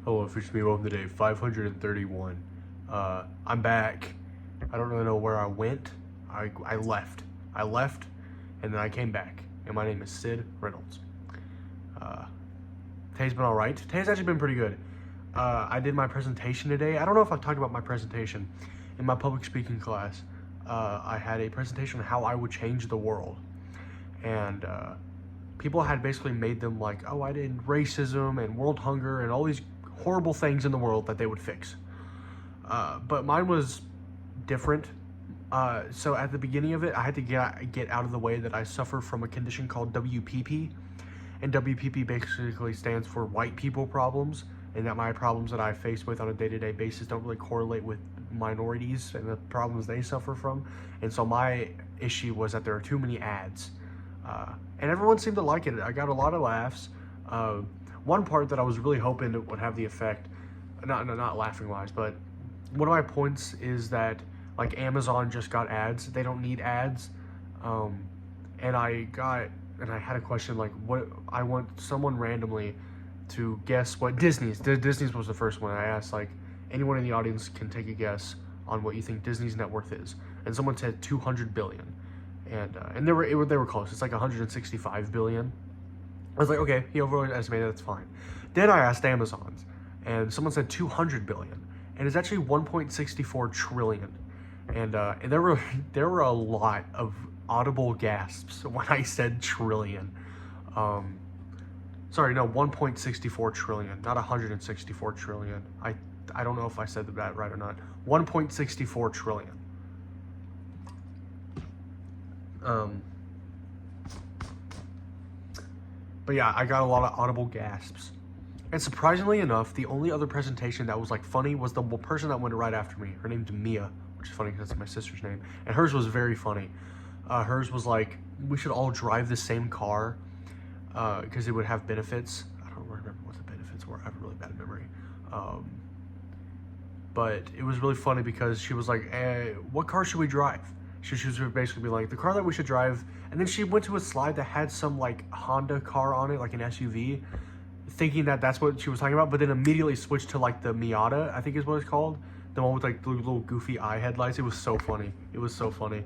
Hello, Fish Me. Welcome to day 531. I'm back. I don't really know where I went. I left. I left, and then I came back. And my name is Sid Reynolds. Today's been alright. Today's actually been pretty good. I did my presentation today. I don't know if I've talked about my presentation. In my public speaking class, I had a presentation on how I would change the world. And people had basically made them like, oh, I did racism and world hunger and all these horrible things in the world that they would fix. But mine was different. So at the beginning of it, I had to get out of the way that I suffer from a condition called WPP. And WPP basically stands for white people problems, and that my problems that I face with on a day-to-day basis don't really correlate with minorities and the problems they suffer from. And so my issue was that there are too many ads. And everyone seemed to like it. I got a lot of laughs. One part that I was really hoping it would have the effect, not laughing wise, but one of my points is that like Amazon just got ads. They don't need ads. And I had a question like, what I want someone randomly to guess what Disney's was the first one. I asked like anyone in the audience can take a guess on what you think Disney's net worth is, and someone said 200 billion, and they were close. It's like 165 billion. I was like, okay, he overestimated, that's fine. Then I asked Amazon's, and someone said 200 billion, and it's actually 1.64 trillion. And there were a lot of audible gasps when I said trillion. Sorry, no, 1.64 trillion, not 164 trillion. I don't know if I said that right or not. 1.64 trillion. But yeah, I got a lot of audible gasps. And surprisingly enough, the only other presentation that was like funny was the person that went right after me. Her name's Mia, which is funny because that's my sister's name. And hers was very funny. Hers was like, we should all drive the same car because it would have benefits. I don't remember what the benefits were. I have a really bad memory. But it was really funny because she was like, what car should we drive? She was basically be like, the car that we should drive. And then she went to a slide that had some like Honda car on it, like an SUV, thinking that that's what she was talking about, but then immediately switched to like the Miata, I think is what it's called. The one with like the little goofy eye headlights. It was so funny. It was so funny.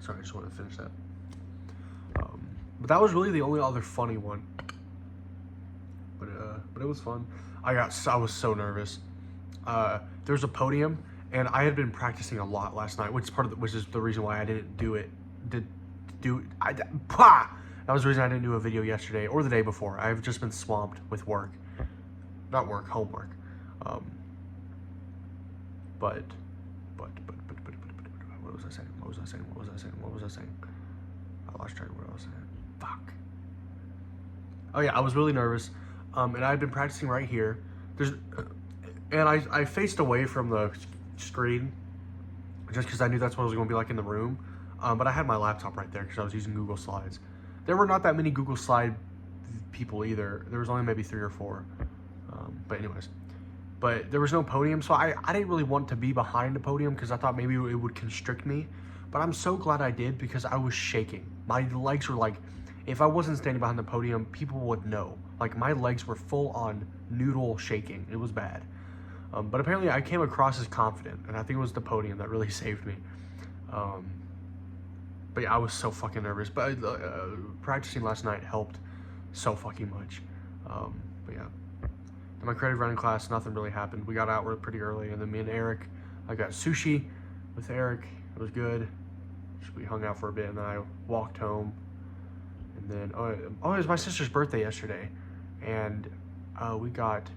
Sorry, I just wanted to finish that. But that was really the only other funny one. But it was fun. I was so nervous. There was a podium, and I had been practicing a lot last night, which is the reason why I didn't do it. That was the reason I didn't do a video yesterday or the day before. I've just been swamped with work, not work, homework. But what was I saying? I lost track of what I was saying. Fuck. Oh yeah, I was really nervous, and I had been practicing right here. And I faced away from the screen just because I knew that's what it was going to be like in the room. But I had my laptop right there because I was using Google Slides. There were not that many Google Slide people either. There was only maybe 3 or 4. But anyways. But there was no podium, so I didn't really want to be behind the podium because I thought maybe it would constrict me. But I'm so glad I did because I was shaking. My legs were like, if I wasn't standing behind the podium, people would know. Like my legs were full on noodle shaking. It was bad. But apparently I came across as confident, and I think it was the podium that really saved me. But yeah, I was so fucking nervous. But practicing last night helped so fucking much. But yeah. In my creative writing class, nothing really happened. We got out pretty early, and then me and Eric, I got sushi with Eric. It was good. We hung out for a bit, and then I walked home. And then, it was my sister's birthday yesterday, and we got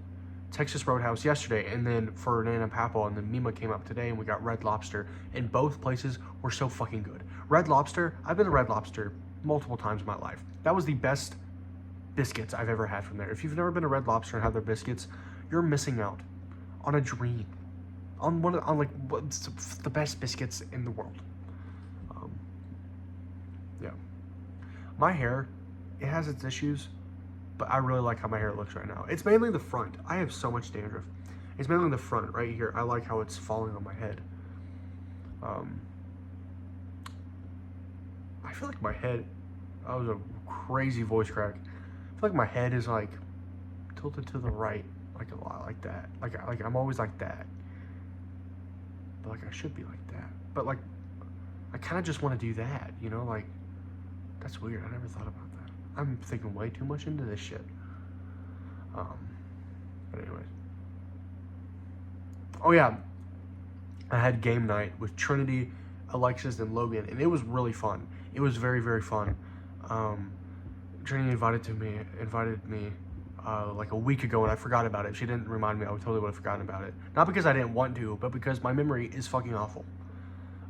Texas Roadhouse yesterday, and then for Nana Papal, and then Mima came up today, and we got Red Lobster, and both places were so fucking good. Red Lobster, I've been to Red Lobster multiple times in my life. That was the best biscuits I've ever had from there. If you've never been to Red Lobster and had their biscuits, you're missing out on a dream, on the best biscuits in the world. Yeah. My hair, it has its issues, but I really like how my hair looks right now. It's mainly the front. I have so much dandruff. It's mainly the front right here. I like how it's falling on my head. I feel like my head That was a crazy voice crack. I feel like my head is like tilted to the right, like a lot, like that. Like I'm always like that. But like I should be like that. But like I kind of just want to do that, you know? Like that's weird. I never thought about that. I'm thinking way too much into this shit. But anyways. Oh yeah, I had game night with Trinity, Alexis, and Logan, and it was really fun. It was very, very fun. Trinity invited me like a week ago, and I forgot about it. If she didn't remind me, I totally would have forgotten about it. Not because I didn't want to, but because my memory is fucking awful.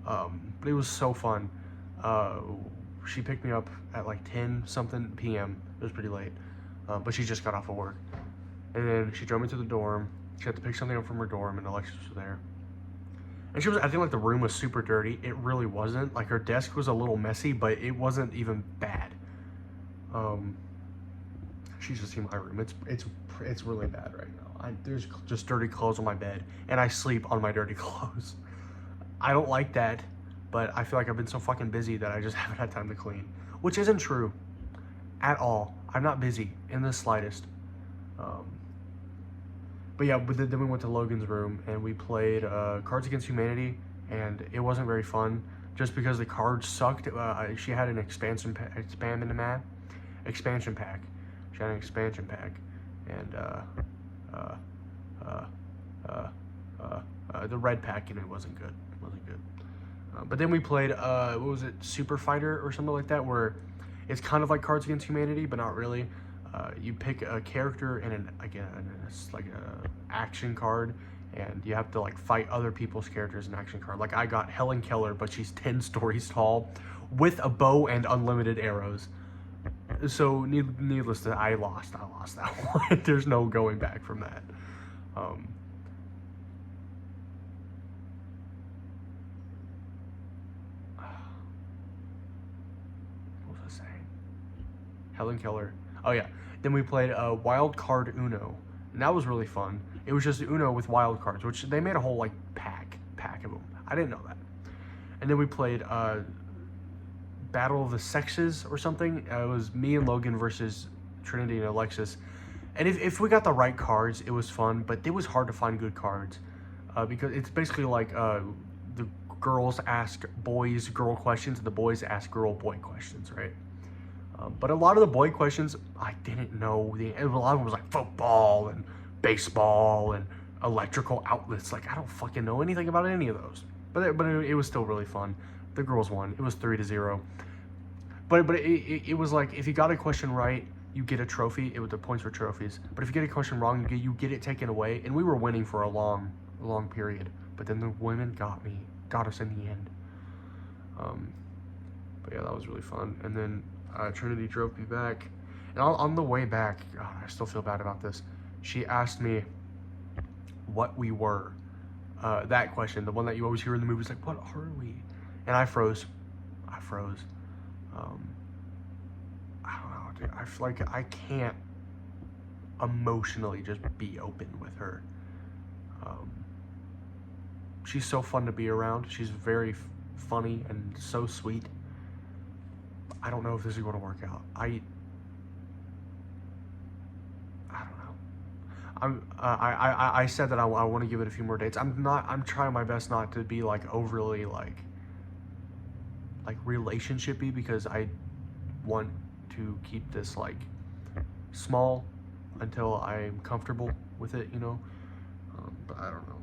But it was so fun. She picked me up at like 10 something p.m. It was pretty late, but she just got off of work. And then she drove me to the dorm. She had to pick something up from her dorm, and Alexis was there. And she was, I think like the room was super dirty. It really wasn't. Like her desk was a little messy, but it wasn't even bad. She should see my room. It's really bad right now. There's just dirty clothes on my bed, and I sleep on my dirty clothes. I don't like that, but I feel like I've been so fucking busy that I just haven't had time to clean, which isn't true at all. I'm not busy in the slightest. But yeah, then we went to Logan's room and we played Cards Against Humanity, and it wasn't very fun just because the cards sucked. She had an expansion pack. She had an expansion pack, and the red pack in it wasn't good. But then we played what was it, Super Fighter or something like that, where it's kind of like Cards Against Humanity, but not really. You pick a character and it's like a action card, and you have to like fight other people's characters in action card. Like I got Helen Keller, but she's 10 stories tall, with a bow and unlimited arrows. So needless to say, I lost that one. There's no going back from that. What was I saying? Helen Keller. Oh yeah. Then we played Wild Card Uno, and that was really fun. It was just Uno with wild cards, which they made a whole like pack of them. I didn't know that. And then we played Battle of the Sexes or something. It was me and Logan versus Trinity and Alexis. And if we got the right cards, it was fun, but it was hard to find good cards because it's basically like the girls ask boys girl questions and the boys ask girl boy questions, right? But a lot of the boy questions, I didn't know. A lot of them was like football and baseball and electrical outlets. Like, I don't fucking know anything about any of those. But it was still really fun. The girls won. It was 3-0. But it was like, if you got a question right, you get a trophy. The points were trophies. But if you get a question wrong, you get it taken away. And we were winning for a long period. But then the women got us in the end. But yeah, that was really fun. And then Trinity drove me back, and on the way back, God, I still feel bad about this. She asked me what we were. That question, the one that you always hear in the movies, like, what are we? And I froze. I don't know, dude. I feel like I can't emotionally just be open with her. She's so fun to be around. She's very funny and so sweet. I don't know if this is going to work out. I don't know. I said that I want to give it a few more dates. I'm trying my best not to be like overly like relationshipy, because I want to keep this like small until I'm comfortable with it, you know. But I don't know.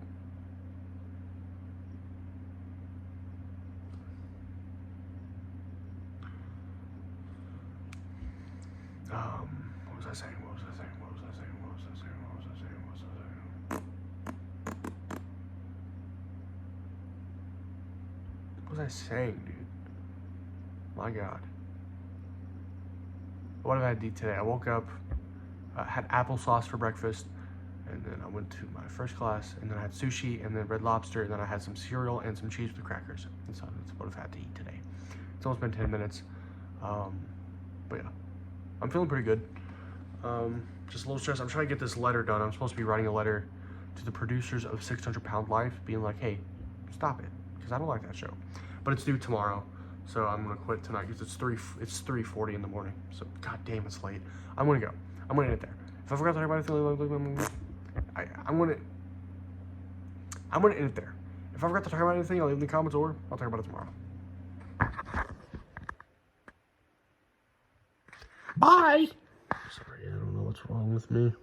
What was I saying? What was I saying, dude? My God. What did I do today? I woke up, had applesauce for breakfast, and then I went to my first class, and then I had sushi, and then Red Lobster, and then I had some cereal and some cheese with crackers. And so that's what I've had to eat today. It's almost been 10 minutes. But yeah, I'm feeling pretty good. Just a little stressed. I'm trying to get this letter done. I'm supposed to be writing a letter to the producers of 600 Pound Life, being like, hey, stop it, because I don't like that show. But it's due tomorrow, So I'm gonna quit tonight because it's 3:40 in the morning. So god damn, it's late. I'm gonna go. I'm gonna end it there. If I forgot to talk about anything, I'm gonna end it there. If I forgot to talk about anything, I'll leave in the comments or I'll talk about it tomorrow. Bye. Sorry, I don't know what's wrong with me.